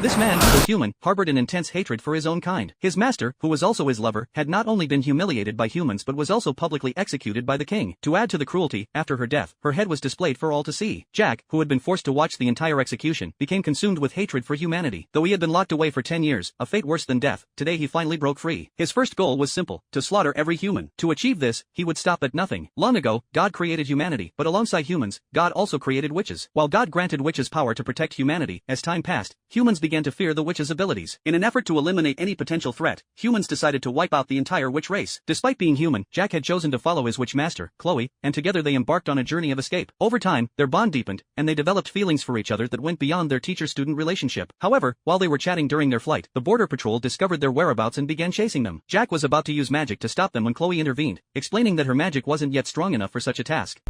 This man, though human, harbored an intense hatred for his own kind. His master, who was also his lover, had not only been humiliated by humans but was also publicly executed by the king. To add to the cruelty, after her death, her head was displayed for all to see. Jack, who had been forced to watch the entire execution, became consumed with hatred for humanity. Though he had been locked away for 10 years, a fate worse than death, today he finally broke free. His first goal was simple: to slaughter every human. To achieve this, he would stop at nothing. Long ago, God created humanity, but alongside humans, God also created witches. While God granted witches power to protect humanity, as time passed, humans began to fear the witches' abilities. In an effort to eliminate any potential threat, humans decided to wipe out the entire witch race. Despite being human, Jack had chosen to follow his witch master, Chloe, and together they embarked on a journey of escape. Over time, their bond deepened, and they developed feelings for each other that went beyond their teacher-student relationship. However, while they were chatting during their flight, the border patrol discovered their whereabouts and began chasing them. Jack was about to use magic to stop them when Chloe intervened, explaining that her magic wasn't yet strong enough for such a task.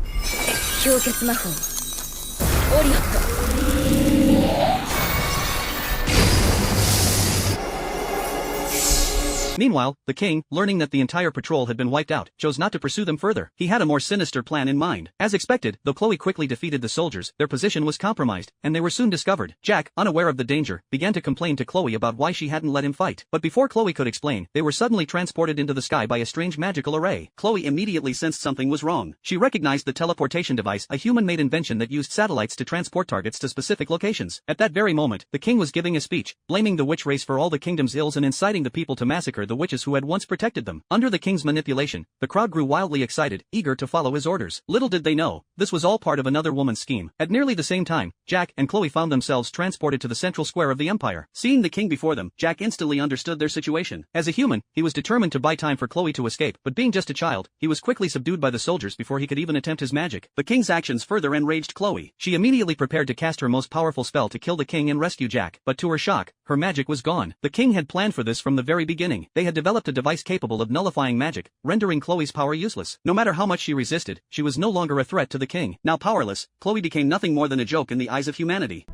Meanwhile, the king, learning that the entire patrol had been wiped out, chose not to pursue them further. He had a more sinister plan in mind. As expected, though Chloe quickly defeated the soldiers, their position was compromised, and they were soon discovered. Jack, unaware of the danger, began to complain to Chloe about why she hadn't let him fight. But before Chloe could explain, they were suddenly transported into the sky by a strange magical array. Chloe immediately sensed something was wrong. She recognized the teleportation device, a human-made invention that used satellites to transport targets to specific locations. At that very moment, the king was giving a speech, blaming the witch race for all the kingdom's ills and inciting the people to massacre the witches who had once protected them. Under the king's manipulation, the crowd grew wildly excited, eager to follow his orders. Little did they know, this was all part of another woman's scheme. At nearly the same time, Jack and Chloe found themselves transported to the central square of the empire. Seeing the king before them, Jack instantly understood their situation. As a human, he was determined to buy time for Chloe to escape, but being just a child, he was quickly subdued by the soldiers before he could even attempt his magic. The king's actions further enraged Chloe. She immediately prepared to cast her most powerful spell to kill the king and rescue Jack, but to her shock, her magic was gone. The king had planned for this from the very beginning. They had developed a device capable of nullifying magic, rendering Chloe's power useless. No matter how much she resisted, she was no longer a threat to the king. Now powerless, Chloe became nothing more than a joke in the eyes of humanity.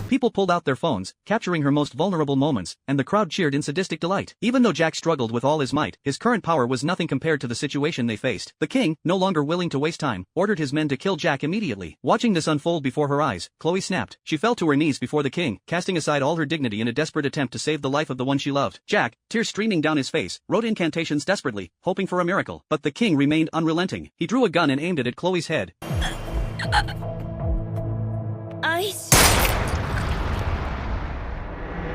People pulled out their phones, capturing her most vulnerable moments, and the crowd cheered in sadistic delight. Even though Jack struggled with all his might, his current power was nothing compared to the situation they faced. The king, no longer willing to waste time, ordered his men to kill Jack immediately. Watching this unfold before her eyes, Chloe snapped. She fell to her knees before the king, casting aside all her dignity in a desperate attempt to save the life of the one she loved. Jack, tears streaming down his face, wrote incantations desperately, hoping for a miracle. But the king remained unrelenting. He drew a gun and aimed it at Chloe's head.